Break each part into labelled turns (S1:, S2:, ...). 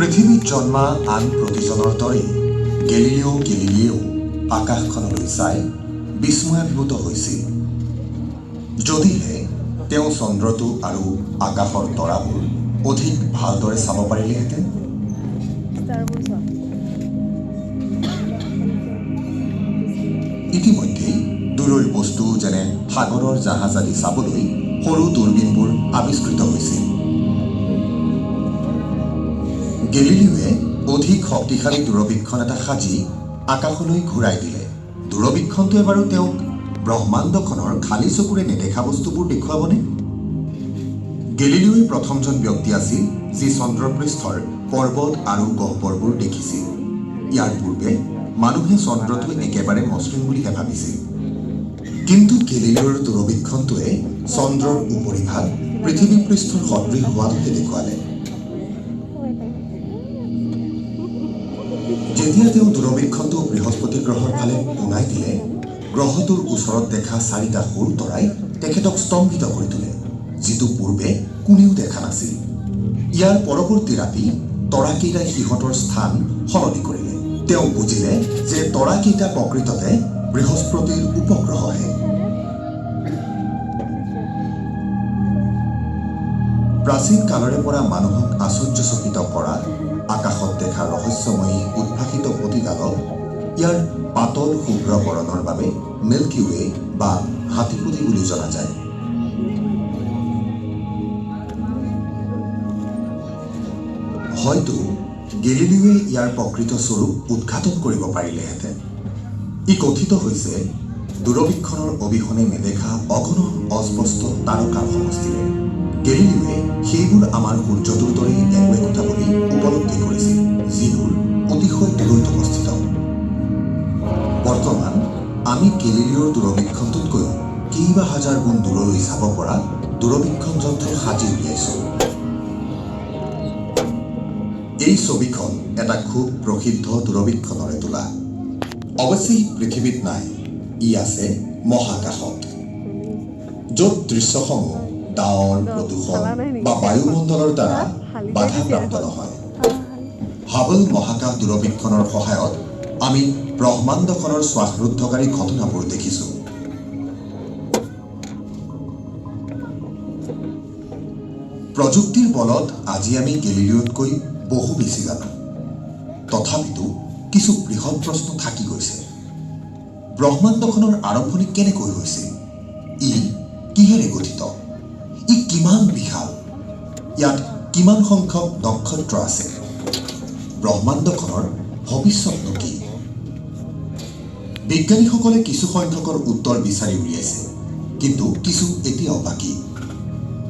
S1: পৃথিৱীত জন্মা আন প্ৰতিজনৰ দৰেই গেলিলিও আকাশখনলৈ চাই বিস্ময়াভিভূত হৈছিল। যদিহে তেওঁ চন্দ্ৰটো আৰু আকাশৰ তৰাবোৰ অধিক ভালদৰে চাব পাৰিলেহেঁতেন। ইতিমধ্যেই দূৰৰ বস্তু যেনে সাগৰৰ জাহাজ আদি চাবলৈ সৰু দূৰবীণবোৰ আৱিষ্কৃত হৈছিল। গেলিলিওৱে অধিক শক্তিশালী দূৰবীক্ষণ এটা সাজি আকাশলৈ ঘূৰাই দিলে। দূৰবীক্ষণটোৱে বাৰু তেওঁক ব্ৰহ্মাণ্ডখনৰ খালী চকুৰে নেদেখা বস্তুবোৰ দেখুৱাবনে? গেলিলিওৱে প্ৰথমজন ব্যক্তি আছিল যি চন্দ্ৰপৃষ্ঠৰ পৰ্বত আৰু গহ্বৰবোৰ দেখিছিল। ইয়াৰ পূৰ্বে মানুহে চন্দ্ৰটো একেবাৰে মসৃণ বুলিহে ভাবিছিল। কিন্তু গেলিলিওৰ দূৰবীক্ষণটোৱে চন্দ্ৰৰ উপৰিভাগ পৃথিৱী পৃষ্ঠৰ সদৃশ হোৱাটোহে দেখুৱালে। যেতিয়া তেওঁ দূৰবীক্ষণটো বৃহস্পতি গ্ৰহৰ ফালে পোনাই দিলে, গ্ৰহটোৰ ওচৰত দেখা চাৰিটা সৰু তৰাই তেখেতক স্তম্ভিত কৰি তোলে, যিটো পূৰ্বে কোনেও দেখা নাছিল। ইয়াৰ পৰৱৰ্তী ৰাতি তৰাকেইটাই সিহঁতৰ স্থান সলনি কৰিলে। তেওঁ বুজিলে যে তৰাকেইটা প্ৰকৃততে বৃহস্পতিৰ উপগ্ৰহহে। প্ৰাচীন কালৰে পৰা মানুহক আশ্চৰ্যচকিত কৰা আকাশত দেখা ৰহস্যময়ী উদ্ভাসিত পতিতালক ইয়াৰ পাতল শুভ্ৰ বৰণৰ বাবে মিল্কি ৱে বা হাতীপতি বুলি জনা যায়। হয়তো গেলিলিওৱে ইয়াৰ প্ৰকৃত স্বৰূপ উদ্ঘাটন কৰিব পাৰিলেহেঁতেন। ই কথিত হৈছে দূৰবীক্ষণৰ অবিহনে নেদেখা অগণন অস্পষ্ট তাৰকাৰ সমষ্টিৰে। গেলিলিওৱে সেইবোৰ আমাৰ সূৰ্যটোৰ দৰেই একো একোটা বুলি উপলব্ধি কৰিছিল, যিবোৰ অতিশয় দূৰৈত অৱস্থিত। বৰ্তমান আমি গেলিলিওৰ দূৰবীক্ষণটোতকৈও কেইবা হাজাৰ গুণ দূৰলৈ চাব পৰা দূৰবীক্ষণ যন্ত্ৰ সাজি উলিয়াইছো। এই ছবিখন এটা খুব প্ৰসিদ্ধ দূৰবীক্ষণৰে তোলা। অৱশ্যে পৃথিৱীত নাই, ই আছে মহাকাশত, য'ত দৃশ্যসমূহ ডাৱৰ, প্ৰদূষণ বা বায়ুমণ্ডলৰ দ্বাৰা বাধাপ্ৰাপ্ত নহয়। হাবল মহাকাশ দূৰবীক্ষণৰ সহায়ত আমি ব্ৰহ্মাণ্ডখনৰ শ্বাসৰুদ্ধকাৰী ঘটনাবোৰ দেখিছো। প্ৰযুক্তিৰ বলত আজি আমি গেলিলিওতকৈ বহু বেছি জানো। তথাপিতো কিছু বৃহৎ প্ৰশ্ন থাকি গৈছে। ব্ৰহ্মাণ্ডখনৰ আৰম্ভণি কেনেকৈ হৈছিল? ই কিহেৰে গঠিত? ই কিমান বিশাল? ইয়াত কিমান সংখ্যক নক্ষত্ৰ আছে? ব্ৰহ্মাণ্ডখনৰ ভৱিষ্যতনো কি? বিজ্ঞানীসকলে কিছু সংখ্যকৰ উত্তৰ বিচাৰি উলিয়াইছে, কিন্তু কিছু এতিয়াও বাকী।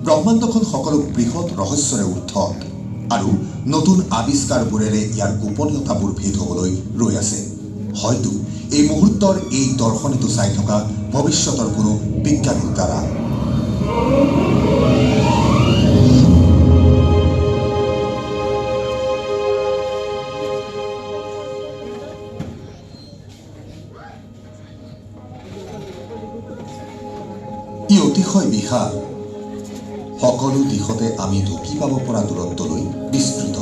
S1: ব্ৰহ্মাণ্ডখন সকলো বৃহৎ ৰহস্যৰে উদ্ধত আৰু নতুন আৱিষ্কাৰবোৰেৰে ইয়াৰ গোপনীয়তাবোৰ ভেদ হ'বলৈ ৰৈ আছে। হয়তো এই মুহূৰ্তৰ এই দৰ্শনীটো চাই থকা ভৱিষ্যতৰ কোনো বিজ্ঞানীৰ দ্বাৰা। ই অতিশয় বিশাল, সকলো দিশতে আমি ঢুকি পাব পৰা দূৰত্বলৈ বিস্তৃত।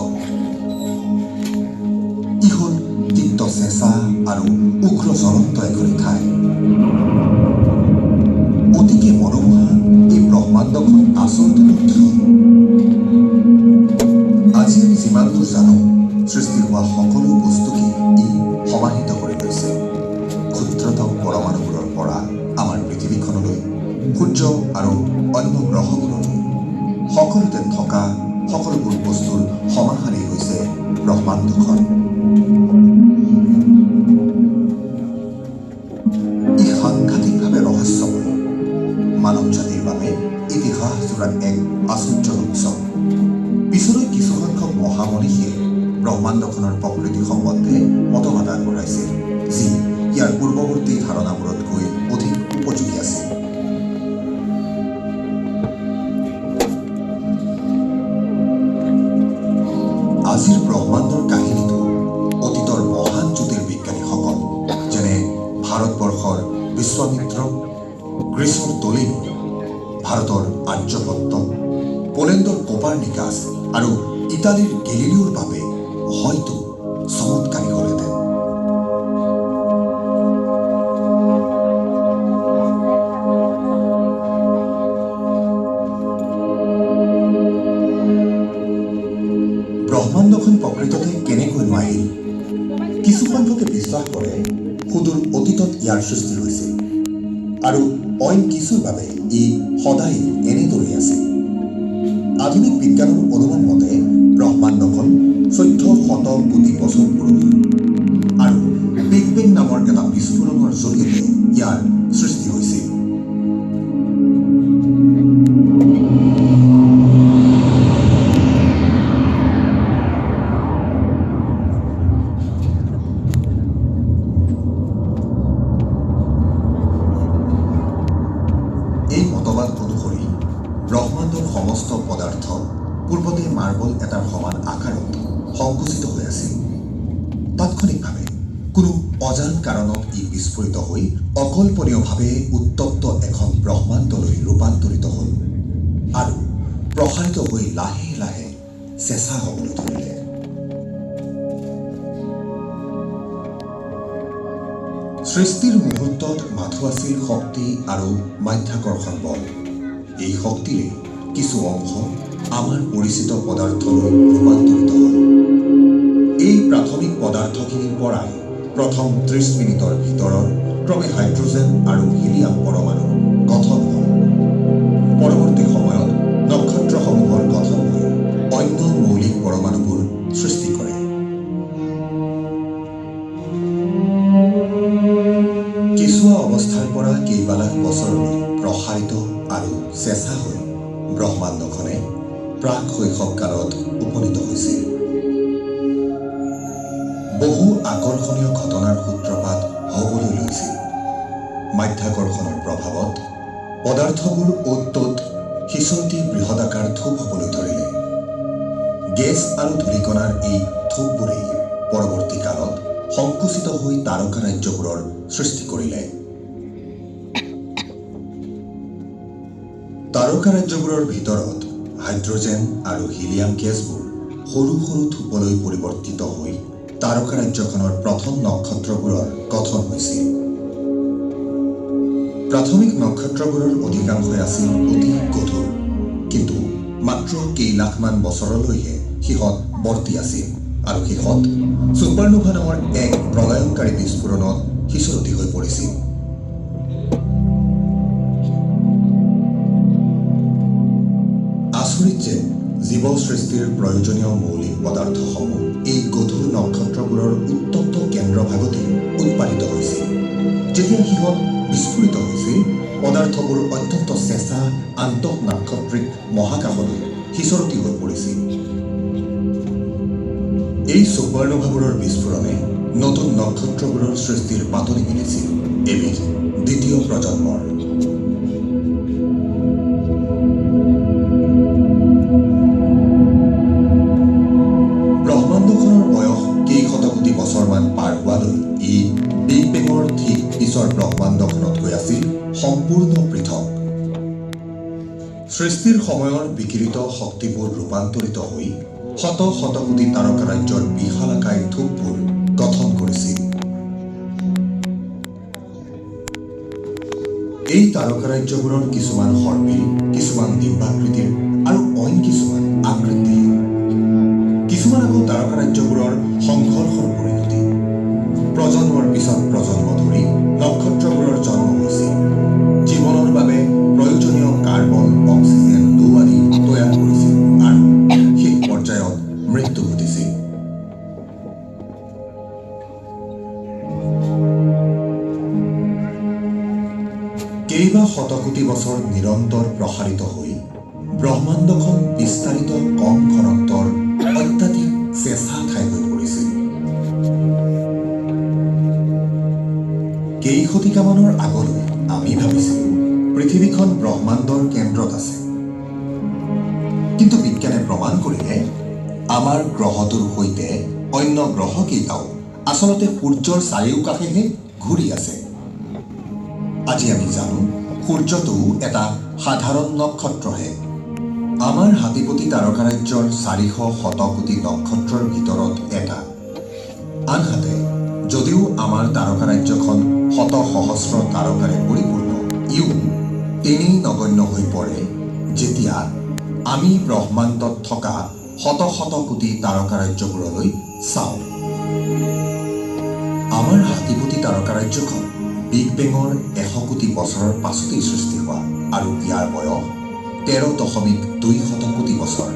S1: ই হ'ল তিক্ত চেঁচা আৰু উগ্ৰ জ্বলন্ত এখন ঠাই। অতিকে মনোমোহা এই ব্ৰহ্মাণ্ডখন আচলতে কি? আজি আমি যিমান দূৰ জানো, সৃষ্টি হোৱা সকলো বস্তুকে ই সমাহিত কৰি লৈছে। ক্ষুদ্ৰতম পৰমাণুবোৰৰ পৰা আমাৰ পৃথিৱীখনলৈ, সূৰ্য আৰু অন্য গ্ৰহবোৰলৈ, সকলোতে থকা সকলোবোৰ বস্তুৰ সমাহাৰেই হৈছে ব্ৰহ্মাণ্ডখন। ই সাংঘাতিকভাৱে ৰহস্যময়, মানৱ জাতিৰ বাবে ইতিহাস জোৰাত এক আশ্চৰ্যৰ উৎস। পিছলৈ কিছুসংখ্যক মহামনীষীয়ে ব্ৰহ্মাণ্ডখনৰ প্ৰকৃতি সম্বন্ধে মতবাদ আগবঢ়াইছিল, যি ইয়াৰ পূৰ্বৱৰ্তী ধাৰণাবোৰতকৈ অধিক উপযোগী আছিল। আজিৰ ব্ৰহ্মাণ্ডৰ কাহিনীটো অতীতৰ মহান জ্যোতিৰ্বিজ্ঞানীসকল যেনে ভাৰতবৰ্ষৰ বিশ্বামিত্ৰ, গ্ৰীচৰ টলেমী, ভাৰতৰ আৰ্যভট্ট, পোলেণ্ডৰ কোপাৰ্নিকাছ আৰু ইটালীৰ গেলিলিওৰ বাবে হয়তো চমৎকাৰী হ'লহেঁতেন। ব্ৰহ্মাণ্ডখন প্ৰকৃততে কেনেকৈনো আহিল? কিছুসংখ্যকে বিশ্বাস কৰে সুদূৰ অতীতত ইয়াৰ সৃষ্টি হৈছিল আৰু অইন কিছুৰ বাবে ই সদায় এনেদৰেই আছিল। আধুনিক বিজ্ঞানৰ অনুমান মতে ব্ৰহ্মাণ্ডখন 1400 কোটি বছৰ পুৰণি আৰু বিগ বেং নামৰ এটা বিস্ফোৰণৰ জৰিয়তে ইয়াৰ সৃষ্টি হৈছিল। এই মতবাদ অনুসৰি ব্ৰহ্মাণ্ডৰ সমস্ত পদাৰ্থ পূৰ্বতে মাৰ্বল এটাৰ সমান আকাৰত সংকুচিত হৈ আছিল। তাৎক্ষণিকভাৱে কোনো অজান কাৰণত ই বিস্ফোৰিত হৈ অকল্পনীয়ভাৱে উত্তপ্ত এখন ব্ৰহ্মাণ্ডলৈ ৰূপান্তৰিত হ'ল আৰু প্ৰসাৰিত হৈ লাহে লাহে চেঁচা হ'বলৈ ধৰিলে। সৃষ্টিৰ মুহূৰ্তত মাথো আছিল শক্তি আৰু মাধ্যাকৰ্ষণ বল। এই শক্তিৰে কিছু অংশ আমাৰ পৰিচিত পদাৰ্থলৈ ৰূপান্তৰিত হ'ল। এই প্ৰাথমিক পদাৰ্থখিনিৰ পৰাই প্ৰথম 30 মিনিটৰ ভিতৰত ক্ৰমে হাইড্ৰজেন আৰু হিলিয়াম পৰমাণু গঠন হ'ল। পৰৱৰ্তী সময়ত নক্ষত্ৰসমূহৰ গঠন হৈ অন্য মৌলিক পৰমাণুবোৰ সৃষ্টি কৰে। কেঁচুৱা অৱস্থাৰ পৰা কেইবালাখ বছৰলৈ প্ৰসাৰিত আৰু চেঁচা হৈ ব্ৰহ্মাণ্ডখনে প্ৰাক শৈশৱকালত উপনীত হৈছিল। বহু আকৰ্ষণীয় ঘটনাৰ সূত্ৰপাত হ'বলৈ লৈছিল। মাধ্যাকৰ্ষণৰ প্ৰভাৱত পদাৰ্থবোৰ অ'ত ত'ত সিঁচৰতি বৃহদাকাৰ থোপ হ'বলৈ ধৰিলে। গেছ আৰু ধূলিকণাৰ এই থোপবোৰেই পৰৱৰ্তী কালত সংকুচিত হৈ তাৰকাৰাজ্যবোৰৰ সৃষ্টি কৰিলে। তাৰকাৰাজ্যবোৰৰ ভিতৰত হাইড্ৰজেন আৰু হিলিয়াম গেছবোৰ সৰু সৰু থোপলৈ পৰিৱৰ্তিত হৈ তাৰকাৰাজ্যখনৰ প্ৰথম নক্ষত্ৰবোৰৰ গঠন হৈছিল। প্ৰাথমিক নক্ষত্ৰবোৰৰ অধিকাংশই আছিল অতি গধুৰ, কিন্তু মাত্ৰ কেইলাখমান বছৰলৈহে সিহঁত বৰ্তি আছিল আৰু শেষত ছুপাৰনোভা নামৰ এক প্ৰলয়ংকাৰী বিস্ফোৰণত সিঁচৰতি হৈ পৰিছিল। আচৰিত যে জীৱ সৃষ্টিৰ প্ৰয়োজনীয় মৌলিক পদাৰ্থসমূহ এই গধুৰ নক্ষত্ৰবোৰৰ উত্তপ্ত কেন্দ্ৰভাগতে উৎপাদিত হৈছিল। যেতিয়া সিহঁত বিস্ফোৰিত হৈছিল, পদাৰ্থবোৰ অত্যন্ত চেঁচা আন্তঃনাক্ষত্ৰিক মহাকাশলৈ সিঁচৰতি হৈ পৰিছিল। এই ছুপাৰনোভাবোৰৰ বিস্ফোৰণে নতুন নক্ষত্ৰবোৰৰ সৃষ্টিৰ পাতনি মেলিছিল। এবিধ দ্বিতীয় প্ৰজন্মৰ। ব্ৰহ্মাণ্ডখনৰ বয়স কেইশতকোটি বছৰমান পাৰ হোৱালৈ ই বিগ বেঙৰ ঠিক পিছৰ ব্ৰহ্মাণ্ডখনতকৈ আছিল সম্পূৰ্ণ পৃথক। সৃষ্টিৰ সময়ৰ বিকিৰিত শক্তিবোৰ ৰূপান্তৰিত হৈ শত শত কোটি তাৰকাৰাজ্যৰ বিশালাকায় থোপবোৰ গঠন কৰিছিল। এই তাৰকাৰাজ্যবোৰৰ কিছুমান সৰ্পিল, কিছুমান ডিম্বাকৃতিৰ আৰু অইন কিছুমান আকৃতিহীন। কিছুমান আকৌ তাৰকাৰাজ্যবোৰৰ সংঘৰ্ষৰ পৰিণতি। প্ৰজন্মৰ পিছত প্ৰজন্ম ধৰি নক্ষত্ৰবোৰৰ জন্ম হৈছিল। জীৱনৰ বাবে প্ৰয়োজনীয় কাৰ্বন, অক্সিজেন, লো আদি তৈয়াৰ কৰিছিল আৰু শেষ পৰ্যায়ত মৃত্যু ঘটিছিল। কেইবা শতকোটি বছৰ নিৰন্তৰ প্ৰসাৰিত হৈ ব্ৰহ্মাণ্ডখন বিস্তাৰিত কম ঘনত্বৰ অত্যাধিক চেঁচা ঠাই হৈ পৰিছিল। কেইশতিকামানৰ আগলৈ আমি ভাবিছিলোঁ পৃথিৱীখন ব্ৰহ্মাণ্ডৰ কেন্দ্ৰত আছে। কিন্তু বিজ্ঞানে প্ৰমাণ কৰিলে আমাৰ গ্ৰহটোৰ সৈতে অন্য গ্ৰহকেইটাও আচলতে সূৰ্যৰ চাৰিওকাষেহে ঘূৰি আছে। আজি আমি জানো সূৰ্যটো এটা সাধাৰণ নক্ষত্ৰহে। আমাৰ হাতীপতি তাৰকাৰাজ্যৰ 400 কোটি নক্ষত্ৰৰ ভিতৰত এটা। আনহাতে যদিও আমাৰ তাৰকাৰাজ্যখন শত সহস্ৰ তাৰকাৰে পৰিপূৰ্ণ, ইও তেনেই নগণ্য হৈ পৰে যেতিয়া আমি ব্ৰহ্মাণ্ডত থকা শত শত কোটি তাৰকাৰাজ্যবোৰলৈ চাওঁ। আমাৰ হাতীপতি তাৰকাৰাজ্যখন বিগ বেঙৰ 100 কোটি বছৰৰ পাছতেই সৃষ্টি হোৱা আৰু ইয়াৰ বয়স 13.2 কোটি বছৰ।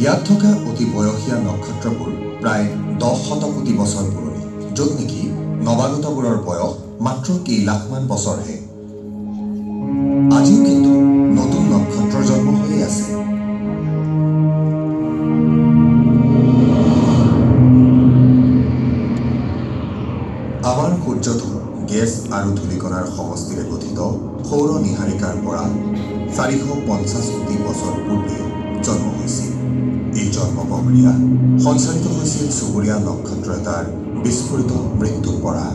S1: ইয়াত থকা অতি বয়সীয়া নক্ষত্ৰবোৰ প্ৰায় 10 কোটি বছৰ পুৰণি, য'ত নেকি নৱাগতবোৰৰ বয়স মাত্ৰ কেইলাখমান বছৰহে। আজিও কিন্তু নতুন নক্ষত্ৰৰ জন্ম হৈয়ে আছে। আমাৰ সূৰ্যটো গেছ আৰু ধূলিকণাৰ সমষ্টিৰে গঠিত সৌৰ নীহাৰিকাৰ পৰা 450 কোটি বছৰ পূৰ্বে জন্ম হৈছিল। এই জন্ম প্ৰক্ৰিয়া সঞ্চালিত হৈছিল চুবুৰীয়া নক্ষত্ৰ এটাৰ বিস্ফোৰিত মৃত্যুৰ পৰা।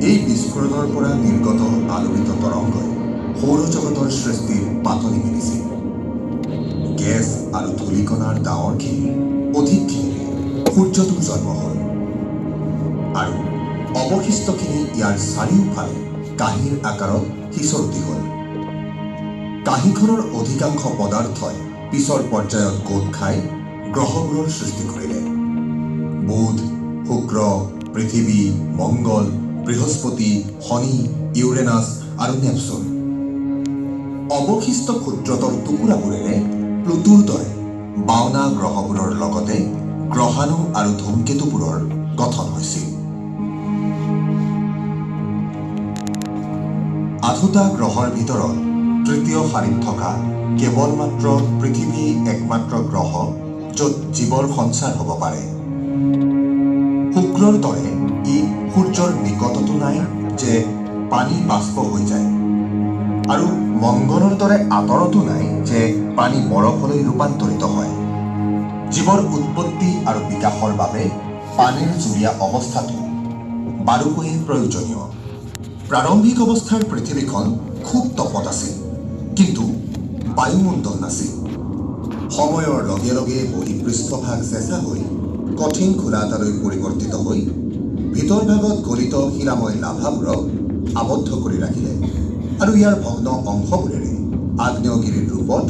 S1: এই বিস্ফোৰণৰ পৰা নিৰ্গত আলোকিত তৰংগই সৌৰজগতৰ সৃষ্টিৰ পাতনি মেলিছিল। গেছ আৰু ধূলিকণাৰ ডাৱৰখিনিৰ অধিকখিনিৰে সূৰ্যটোৰ জন্ম হ'ল আৰু অৱশিষ্টখিনি ইয়াৰ চাৰিওফালে কাঁহীৰ আকাৰত সিঁচৰতি হ'ল। কাঁহীখনৰ অধিকাংশ পদাৰ্থই পিছৰ পৰ্যায়ত গোট খাই গ্ৰহবোৰৰ সৃষ্টি কৰিলে। বুধ, শুক্ৰ, পৃথিৱী, মংগল, বৃহস্পতি, শনি, ইউৰেনাছ আৰু নেপচুন। অৱশিষ্ট ক্ষুদ্ৰতৰ টুকুৰাবোৰেৰে প্লুটোৰ দৰে বাওনা গ্ৰহবোৰৰ লগতে গ্ৰহাণু আৰু ধূমকেতুবোৰৰ গঠন হৈছিল। 8টা গ্ৰহৰ ভিতৰত তৃতীয় শাৰীত থকা কেৱল মাত্ৰ পৃথিৱী একমাত্ৰ গ্ৰহ য'ত জীৱৰ সঞ্চাৰ হ'ব পাৰে। শুক্ৰৰ দৰে ই সূৰ্যৰ নিকটতো নাই যে পানী বাষ্প হৈ যায়, আৰু মংগলৰ দৰে আঁতৰতো নাই যে পানী বৰফলৈ ৰূপান্তৰিত হয়। জীৱৰ উৎপত্তি আৰু বিকাশৰ বাবে পানীৰ জুলীয়া অৱস্থাটো বাৰুকৈয়ে প্ৰয়োজনীয়। প্ৰাৰম্ভিক অৱস্থাৰ পৃথিৱীখন খুব তপত আছিল, কিন্তু বায়ুমণ্ডল নাছিল। সময়ৰ লগে লগে বহিঃপৃষ্ঠভাগ চেঁচা হৈ কঠিন খোলা এটালৈ পৰিৱৰ্তিত হৈ ভিতৰ ভাগত গলিত শিলাময় লাভাবোৰক আবদ্ধ কৰি ৰাখিলে আৰু ইয়াৰ ভগ্ন অংশবোৰেৰে আগ্নেয়গিৰিৰ ৰূপত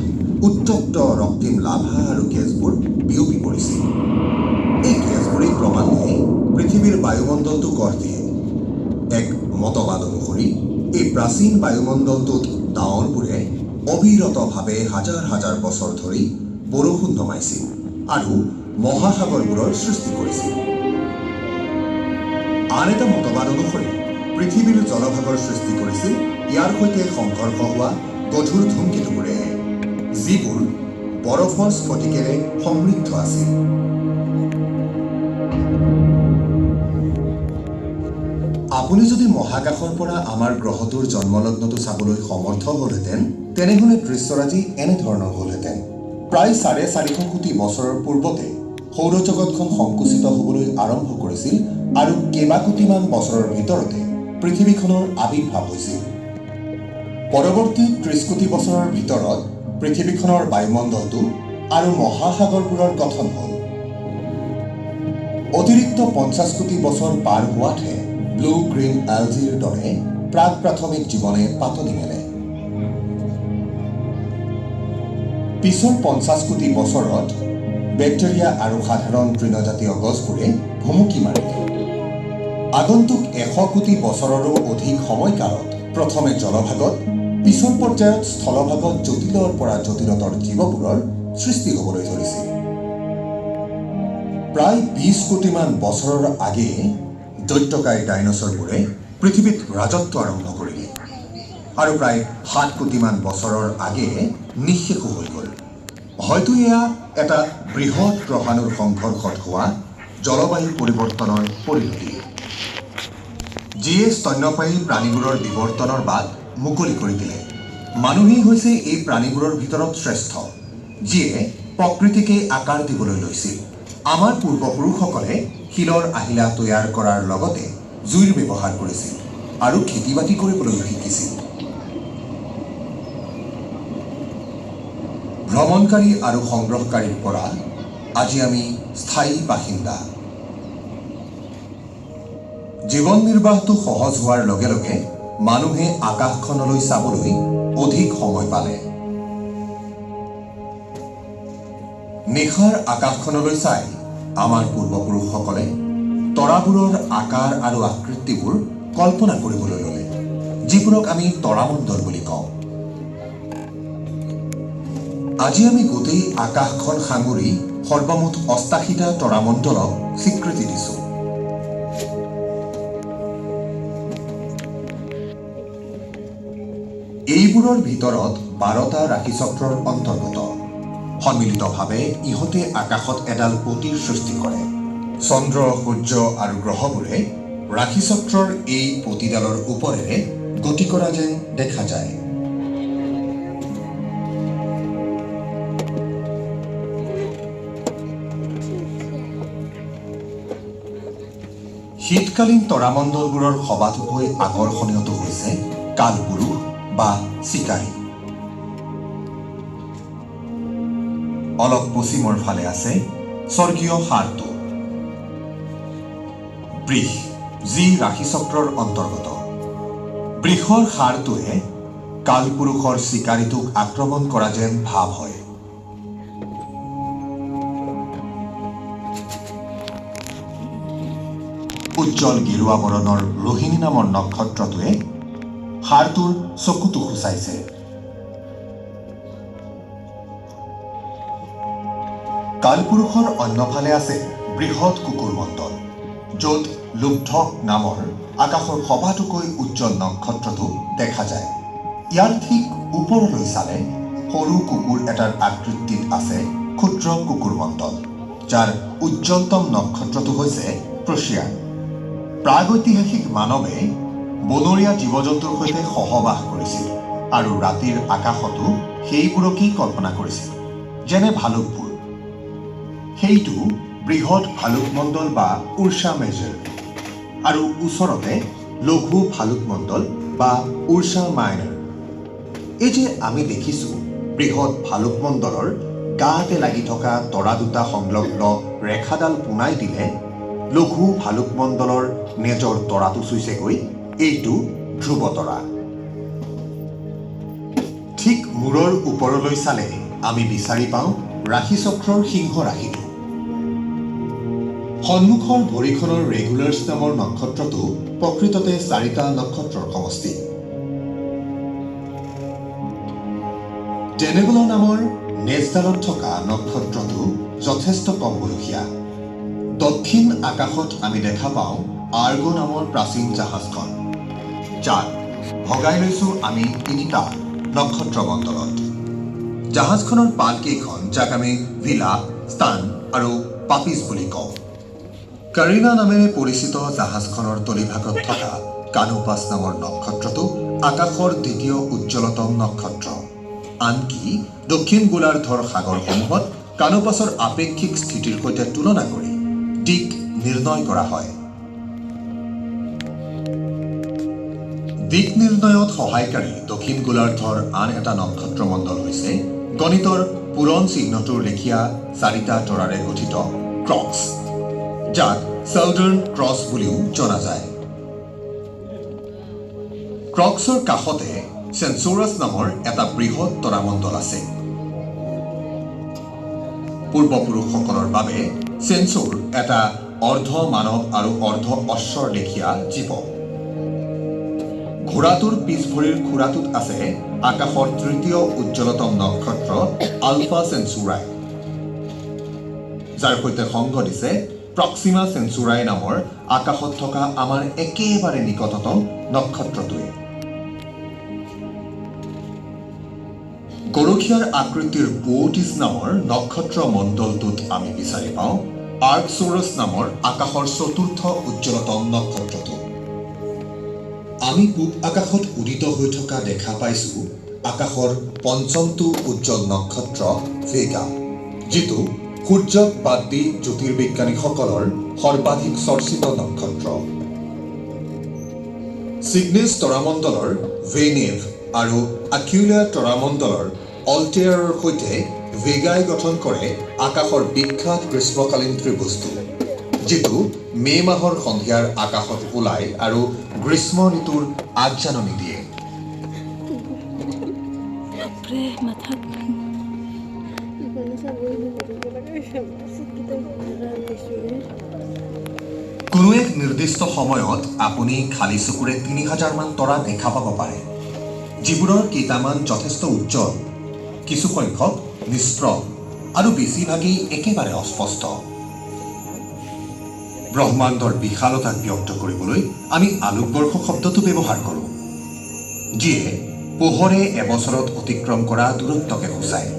S1: উত্তপ্ত ৰক্তিম লাভা আৰু গেছবোৰ বিয়পি পৰিছিল। এই গেছবোৰেই ক্ৰমান্বয়ে পৃথিৱীৰ বায়ুমণ্ডলটো গঢ় দিয়ে। এক মতবাদ অনুসৰি এই প্ৰাচীন বায়ুমণ্ডলটোত ডাৱৰবোৰে অবিৰতভাৱে হাজাৰ হাজাৰ বছৰ ধৰি বৰষুণ নমাইছিল আৰু মহাসাগৰবোৰৰ সৃষ্টি কৰিছিল। আন এটা মতবাদ অনুসৰি পৃথিৱীৰ জলভাগৰ সৃষ্টি কৰিছিল ইয়াৰ সৈতে সংঘৰ্ষ হোৱা গধুৰ ধূমকেতুবোৰে, যিবোৰ বৰফৰ স্ফটিকেৰে সমৃদ্ধ আছিল। আপুনি যদি মহাকাশৰ পৰা আমাৰ গ্ৰহটোৰ জন্মলগ্নটো চাবলৈ সমৰ্থ হ'লহেঁতেন, তেনেহ'লে দৃশ্যৰাজি এনেধৰণৰ হ'লহেঁতেন। প্ৰায় 450 কোটি বছৰৰ পূৰ্বতে সৌৰজগতখন সংকুচিত হ'বলৈ আৰম্ভ কৰিছিল আৰু কেইবা কোটিমান বছৰৰ ভিতৰতে পৃথিৱীখনৰ আৱিৰ্ভাৱ হৈছিল। পৰৱৰ্তী 30 কোটি বছৰৰ ভিতৰত পৃথিৱীখনৰ বায়ুমণ্ডলটো আৰু মহাসাগৰবোৰৰ গঠন হ'ল। অতিৰিক্ত 50 কোটি বছৰ পাৰ হোৱাতহে ব্লু গ্ৰীণ এলজিৰ দৰে প্ৰাক প্ৰাথমিক জীৱনে পাতনি মেলে। পিছৰ 50 কোটি বছৰত বেক্টেৰিয়া আৰু সাধাৰণ তৃণজাতীয় গছবোৰে ভুমুকি মাৰিলে। আগন্তুক 100 কোটি বছৰৰো অধিক সময়কালত প্ৰথমে জলভাগত, পিছৰ পৰ্যায়ত স্থলভাগত জটিলৰ পৰা জটিলতৰ জীৱবোৰৰ সৃষ্টি হ'বলৈ ধৰিছিল। প্ৰায় 20 কোটিমান বছৰৰ আগেয়ে দৈত্যকায় ডাইনছৰবোৰে পৃথিৱীত ৰাজত্ব আৰম্ভ কৰিলে আৰু প্ৰায় 7 কোটিমান বছৰৰ আগেয়ে নিঃশেষো হৈ গ'ল। হয়তো এয়া এটা বৃহৎ গ্ৰহাণুৰ সংঘৰ্ষত হোৱা জলবায়ু পৰিৱৰ্তনৰ পৰিণতি, যিয়ে স্তন্যপায়ী প্ৰাণীবোৰৰ বিৱৰ্তনৰ বাট মুকলি কৰি দিলে। মানুহেই হৈছে এই প্ৰাণীবোৰৰ ভিতৰত শ্ৰেষ্ঠ, যিয়ে প্ৰকৃতিকে আকাৰ দিবলৈ লৈছিল। আমাৰ পূৰ্বপুৰুষসকলে শিলৰ আহিলা তৈয়াৰ কৰাৰ লগতে জুইৰ ব্যৱহাৰ কৰিছিল আৰু খেতি বাতি কৰিবলৈ শিকিছিল। ভ্ৰমণকাৰী আৰু সংগ্ৰহকাৰীৰ পৰা আজি আমি স্থায়ী বাসিন্দা। জীৱন নিৰ্বাহটো সহজ হোৱাৰ লগে লগে মানুহে আকাশখনলৈ চাবলৈ অধিক সময় পালে। নিশাৰ আকাশখনলৈ চাই আমাৰ পূৰ্বপুৰুষসকলে তৰাবোৰৰ আকাৰ আৰু আকৃতিবোৰ কল্পনা কৰিবলৈ ল'লে, যিবোৰক আমি তৰামণ্ডল বুলি কওঁ। আজি আমি গোটেই আকাশখন সাঙুৰি সৰ্বমুঠ ৮৮টা তৰামণ্ডলক স্বীকৃতি দিছোঁ। এইবোৰৰ ভিতৰত ১২টা ৰাশিচক্ৰৰ অন্তৰ্গত। সন্মিলিতভাৱে ইহঁতে আকাশত এডাল পতিৰ সৃষ্টি কৰে। চন্দ্ৰ, সূৰ্য আৰু গ্ৰহবোৰে ৰাশিচক্ৰৰ এই পতিডালৰ ওপৰেৰে গতি কৰা যেন দেখা যায়। শীতকালীন তৰামণ্ডলবোৰৰ সবাতোকৈ আকৰ্ষণীয়টো হৈছে কালপুৰুষ বা চিকাৰী। অলপ পশ্চিমৰ ফালে আছে স্বৰ্গীয় সাৰটো, বৃষ, যি ৰাশিচক্ৰৰ অন্তৰ্গত। বৃষৰ সাৰটোৱে কালপুৰুষৰ চিকাৰীটোক আক্ৰমণ কৰা যেন ভাৱ হয়। উজ্জ্বল গেৰুৱা বৰণৰ ৰোহিণী নামৰ নক্ষত্ৰটোৱে সাৰটোৰ চকুটো সূচাইছে। কালপুৰুষৰ অন্যফালে আছে বৃহৎ কুকুৰমণ্ডল, য'ত লুব্ধক নামৰ আকাশৰ সবাতোকৈ উজ্জ্বল নক্ষত্ৰটো দেখা যায়। ইয়াৰ ঠিক ওপৰলৈ চালে সৰু কুকুৰ এটাৰ আকৃতিত আছে ক্ষুদ্ৰ কুকুৰমণ্ডল, যাৰ উজ্জ্বলতম নক্ষত্ৰটো হৈছে প্ৰচিয়ান। প্ৰাগৈতিহাসিক মানৱে বনৰীয়া জীৱ জন্তুৰ সৈতে সহবাস কৰিছিল আৰু ৰাতিৰ আকাশতো সেইবোৰকেই কল্পনা কৰিছিল, যেনে ভালুকবোৰ। সেইটো বৃহৎ ভালুকমণ্ডল বা উৰ্ছা মেজৰ, আৰু ওচৰতে লঘু ভালুকমণ্ডল বা উৰ্ছা মাইনৰ। এই যে আমি দেখিছোঁ বৃহৎ ভালুকমণ্ডলৰ গাতে লাগি থকা তৰা দুটা সংলগ্ন ৰেখাডাল পোনাই দিলে লঘু ভালুকমণ্ডলৰ নেজৰ তৰাটো চুইছেগৈ, এইটো ধ্ৰুৱ তৰা। ঠিক মূৰৰ ওপৰলৈ চালে আমি বিচাৰি পাওঁ ৰাশিচক্ৰৰ সিংহ ৰাশিটো। সন্মুখৰ ভৰিখনৰ ৰেগুলাৰ্ছ নামৰ নক্ষত্ৰটো প্ৰকৃততে ৪টা নক্ষত্ৰৰ সমষ্টি। টেনেবুলা নামৰ নেজডালত থকা নক্ষত্ৰটো যথেষ্ট কম বয়সীয়া। দক্ষিণ আকাশত আমি দেখা পাওঁ আৰ্গো নামৰ প্ৰাচীন জাহাজখন, যাক ভগাই লৈছোঁ আমি ৩টা নক্ষত্ৰমণ্ডলত। জাহাজখনৰ পালকেইখন, যাক আমি ভিলা, স্তান আৰু পাপিজ বুলি কওঁ। কাৰিনা নামেৰে পৰিচিত জাহাজখনৰ তলিভাগত থকা কানোপাছ নামৰ নক্ষত্ৰটো আকাশৰ দ্বিতীয় উজ্জ্বলতম নক্ষত্ৰ। আনকি দক্ষিণ গোলাৰ্ধৰ সাগৰসমূহত কানোপাছৰ আপেক্ষিক স্থিতিৰ সৈতে তুলনা কৰি দিক নিৰ্ণয় কৰা হয়। দিক নিৰ্ণয়ত সহায়কাৰী দক্ষিণ গোলাৰ্ধৰ আন এটা নক্ষত্ৰমণ্ডল হৈছে গণিতৰ পূৰণ চিহ্নটোৰ লেখীয়া ৪টা তৰাৰে গঠিত ক্ৰক্স, যাক চাউদাৰ্ণ ক্ৰছ বুলিও জনা যায়। ক্ৰক্সৰ কাষতে চেনচৌৰাছ নামৰ এটা বৃহৎ তৰামণ্ডল আছে। পূৰ্বপুৰুষসকলৰ বাবে চেনচৌৰ এটা অৰ্ধ মানৱ আৰু অৰ্ধ অশ্বৰ লেখীয়া জীৱ। ঘোঁৰাটোৰ পিছ ভৰিৰ খুৰাটোত আছে আকাশৰ তৃতীয় উজ্জ্বলতম নক্ষত্ৰ আলফা চেনচুৰাই, যাৰ সৈতে সংগ দিছে প্ৰক্সিমা চেনচুৰাই নামৰ আকাশত থকা আমাৰ একেবাৰে নিকটতম নক্ষত্ৰটোৱে। গৰখীয়াৰ আকৃতিৰ বৌটিছ নামৰ নক্ষত্ৰ মণ্ডলটোত আমি বিচাৰি পাওঁ আৰ্কচৌৰাছ নামৰ আকাশৰ চতুৰ্থ উজ্জ্বলতম নক্ষত্ৰটো। আমি পূব আকাশত উদিত হৈ থকা দেখা পাইছোঁ আকাশৰ পঞ্চমটো উজ্জ্বল নক্ষত্ৰ ভেগা, যিটো সূৰ্যক বাদ দি জ্যোতিৰ্বিজ্ঞানীসকলৰ সৰ্বাধিক চৰ্চিত নক্ষত্ৰ। চিগনেছ তৰামণ্ডলৰ ভেনেভ আৰু আকিউলিয়া তৰামণ্ডলৰ অল্টেয়াৰৰ সৈতে ভেগাই গঠন কৰে আকাশৰ বিখ্যাত গ্ৰীষ্মকালীন ত্ৰিভুজটো, যিটো মে' মাহৰ সন্ধিয়াৰ আকাশত ওলায় আৰু গ্ৰীষ্ম ঋতুৰ আগজাননী দিয়ে। কোনো এক নিৰ্দিষ্ট সময়ত আপুনি খালী চকুৰে ৩,০০০ মান তৰা দেখা পাব পাৰে, যিবোৰৰ কেইটামান যথেষ্ট উজ্জ্বল, কিছু সংখ্যক নিষ্প্ৰভ আৰু বেছিভাগেই একেবাৰে অস্পষ্ট। ব্ৰহ্মাণ্ডৰ বিশালতাক ব্যক্ত কৰিবলৈ আমি আলোকবৰ্ষ শব্দটো ব্যৱহাৰ কৰোঁ, যিয়ে পোহৰে এবছৰত অতিক্ৰম কৰা দূৰত্বকে সূচায়।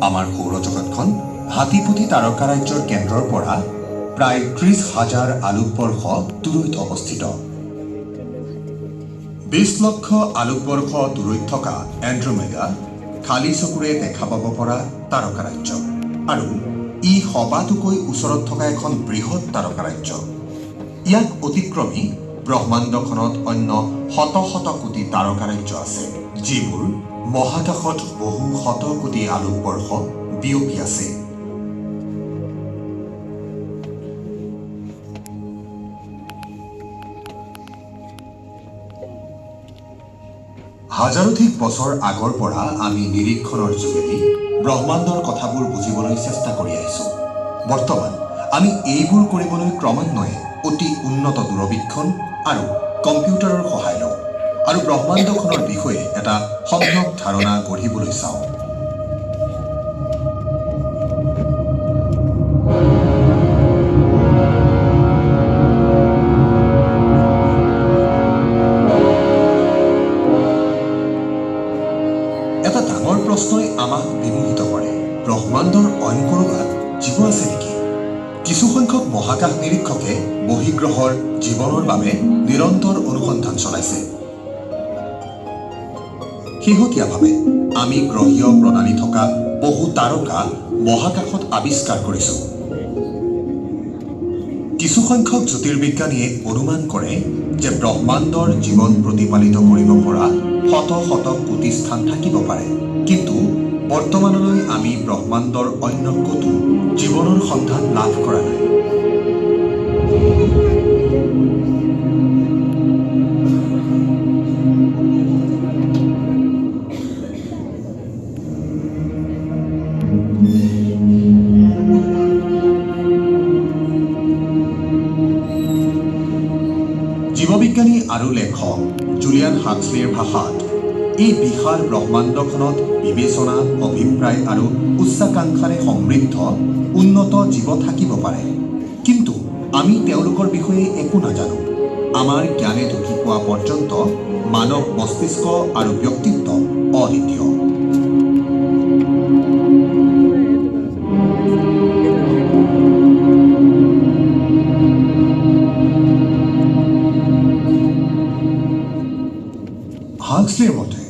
S1: আমাৰ সৌৰজগতখন হাতীপুতি তাৰকা ৰাজ্যৰ কেন্দ্ৰৰ পৰা প্ৰায় ৩০,০০০ আলোকবৰ্ষ দূৰৈত অৱস্থিত। ২০ লক্ষ আলোকবৰ্ষ দূৰৈত থকা এণ্ড্ৰমেডা খালী চকুৰে দেখা পাব পৰা তাৰকা ৰাজ্য, আৰু ই সবাতোকৈ ওচৰত থকা এখন বৃহৎ তাৰকা ৰাজ্য। ইয়াক অতিক্ৰমী ব্ৰহ্মাণ্ডখনত অন্য শত শত কোটি তাৰকা ৰাজ্য আছে, যিবোৰ মহাকাশত বহু শত কোটি আলোকবৰ্ষ বিয়পি আছে। হাজাৰোধিক বছৰ আগৰ পৰা আমি নিৰীক্ষণৰ যোগেদি ব্ৰহ্মাণ্ডৰ কথাবোৰ বুজিবলৈ চেষ্টা কৰি আহিছোঁ। বৰ্তমান আমি এইবোৰ কৰিবলৈ ক্ৰমান্বয়ে অতি উন্নত দূৰবীক্ষণ আৰু কম্পিউটাৰৰ সহায় লওঁ আৰু ব্ৰহ্মাণ্ডখনৰ বিষয়ে এটা সম্যক ধাৰণা গঢ়িবলৈ চাওঁ। এটা ডাঙৰ প্ৰশ্নই আমাক বিমোহিত কৰে, ব্ৰহ্মাণ্ডৰ অইন ক'ৰবাত জীৱ আছে নেকি? কিছুসংখ্যক মহাকাশ নিৰীক্ষকে বহিঃগ্ৰহৰ জীৱনৰ বাবে নিৰন্তৰ অনুসন্ধান চলাইছে। শেহতীয়াভাৱে আমি গ্ৰহীয় প্ৰণালী থকা বহু তাৰকা মহাকাশত আৱিষ্কাৰ কৰিছোঁ। কিছুসংখ্যক জ্যোতিৰ্বিজ্ঞানীয়ে অনুমান কৰে যে ব্ৰহ্মাণ্ডৰ জীৱন প্ৰতিপালিত কৰিব পৰা শত শত কোটি স্থান থাকিব পাৰে, কিন্তু বৰ্তমানলৈ আমি ব্ৰহ্মাণ্ডৰ অন্য ক'তো জীৱনৰ সন্ধান লাভ কৰা নাই। জীৱবিজ্ঞানী আৰু লেখক জুলিয়ান হাক্সলিৰ ভাষাত এই বিশাল ব্ৰহ্মাণ্ডখনত বিবেচনা, অভিপ্ৰায় আৰু উচ্চাকাংক্ষাৰে সমৃদ্ধ উন্নত জীৱ থাকিব পাৰে, কিন্তু আমি তেওঁলোকৰ বিষয়ে একো নাজানো। আমাৰ জ্ঞানে ঢুকি পোৱা পৰ্যন্ত মানৱ মস্তিষ্ক আৰু ব্যক্তিত্ব অদ্বিতীয়। হাক্সলিৰ মতে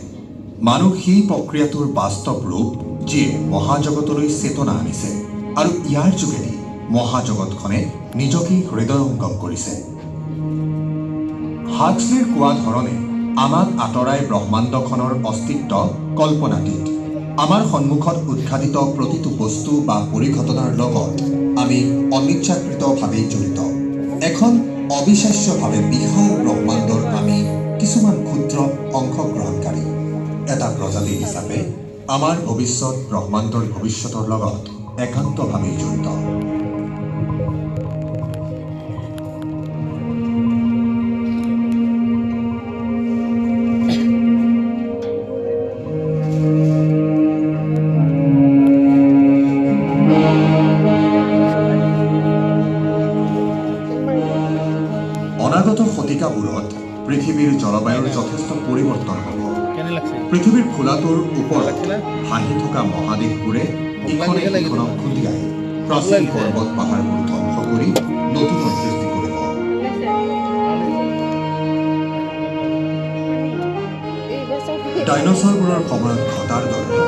S1: মানুহ সেই প্ৰক্ৰিয়াটোৰ বাস্তৱ ৰূপ যিয়ে মহাজগতলৈ চেতনা আনিছে আৰু ইয়াৰ যোগেদি মহাজগতখনে নিজকেই হৃদয়ংগম কৰিছে। হাক্সলিৰ কোৱা ধৰণে আমাক আঁতৰাই ব্ৰহ্মাণ্ডখনৰ অস্তিত্ব কল্পনাতীত। আমাৰ সন্মুখত উৎঘাটিত প্ৰতিটো বস্তু বা পৰিঘটনাৰ লগত আমি অনিচ্ছাকৃতভাৱে জড়িত। এখন অবিশ্বাস্যভাৱে বিশাল ব্ৰহ্মাণ্ডৰ আমি কিছুমান ক্ষুদ্ৰ অংশগ্ৰহণকাৰী। এটা প্ৰজাতি হিচাপে আমাৰ ভৱিষ্যত ব্ৰহ্মাণ্ডৰ ভৱিষ্যতৰ লগত একান্তভাৱে জড়িত। অনাগত শতিকাবোৰত পৃথিৱীৰ জলবায়ুৰ যথেষ্ট পৰিৱৰ্তন হ'ব। পৃথিৱীৰ খোলাটোৰ ওপৰত ভাহি থকা মহাদেশবোৰে ইখনে সিখনক খুন্দিয়াই প্ৰাচীন পৰ্বত পাহাৰবোৰ ধ্বংস কৰি নতুন সৃষ্টি কৰিব। ডাইনছৰবোৰৰ সময়ত ঘটাৰ দৰে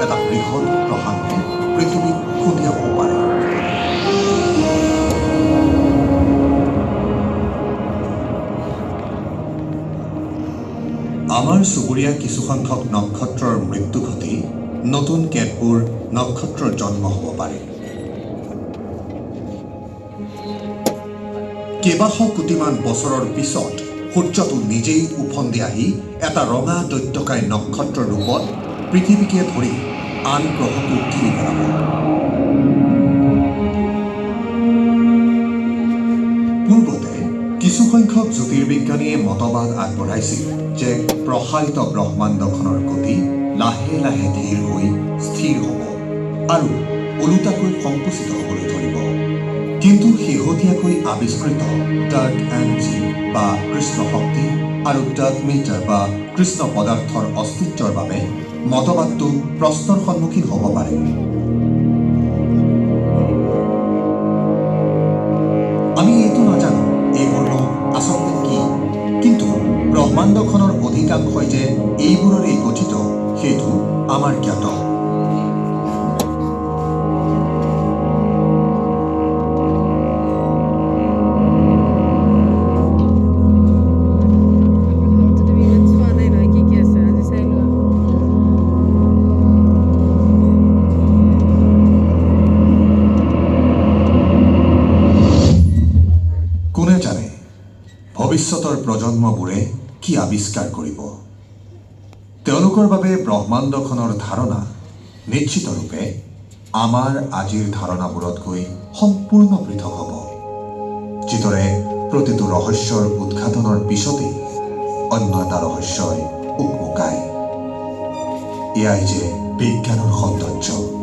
S1: এটা বৃহৎ প্ৰসাৰণে পৃথিৱীক খুন্দিয়াব পাৰে। আমাৰ চুবুৰীয়া কিছুসংখ্যক নক্ষত্ৰৰ মৃত্যু ঘটি নতুন কেতবোৰ নক্ষত্ৰৰ জন্ম হ'ব পাৰে। কেইবাশ কোটিমান বছৰৰ পিছত সূৰ্যটো নিজেই উফন্দি আহি এটা ৰঙা দৈত্যকায় নক্ষত্ৰৰ ৰূপত পৃথিৱীকে ধৰি আন গ্ৰহকো কিনি পেলাব। পূৰ্বতে কিছুসংখ্যক জ্যোতিৰ্বিজ্ঞানীয়ে মতবাদ আগবঢ়াইছিল যে প্ৰসাৰিত ব্ৰহ্মাণ্ডখনৰ গতি লাহে লাহে ধীৰ হৈ স্থিৰ হ'ব আৰু ওলোটাকৈ সংকুচিত হ'বলৈ ধৰিব। কিন্তু শেহতীয়াকৈ আৱিষ্কৃত ডাৰ্ক এনাৰ্জি বা কৃষ্ণ শক্তি আৰু ডাৰ্ক মেটাৰ বা কৃষ্ণ পদাৰ্থৰ অস্তিত্বৰ বাবে মতবাদটো প্ৰশ্নৰ সন্মুখীন হ'ব পাৰে। আমি এইটো নাজানো এইবোৰনো আচলতে কি, কিন্তু ব্ৰহ্মাণ্ডখনৰ অধিকাংশই যে এইবোৰৰেই গঠিত সেইটো আমাৰ জ্ঞাত। কোনে জানে ভৱিষ্যতৰ প্ৰজন্মবোৰে কি আৱিষ্কাৰ কৰিব। তেওঁলোকৰ বাবে ব্ৰহ্মাণ্ডখনৰ ধাৰণা নিশ্চিতৰূপে আমাৰ আজিৰ ধাৰণাবোৰতকৈ সম্পূৰ্ণ পৃথক হ'ব, যিদৰে প্ৰতিটো ৰহস্যৰ উদ্ঘাটনৰ পিছতেই অন্য এটা ৰহস্যই উকমুকায়। এয়াই যে বিজ্ঞানৰ সৌন্দৰ্য।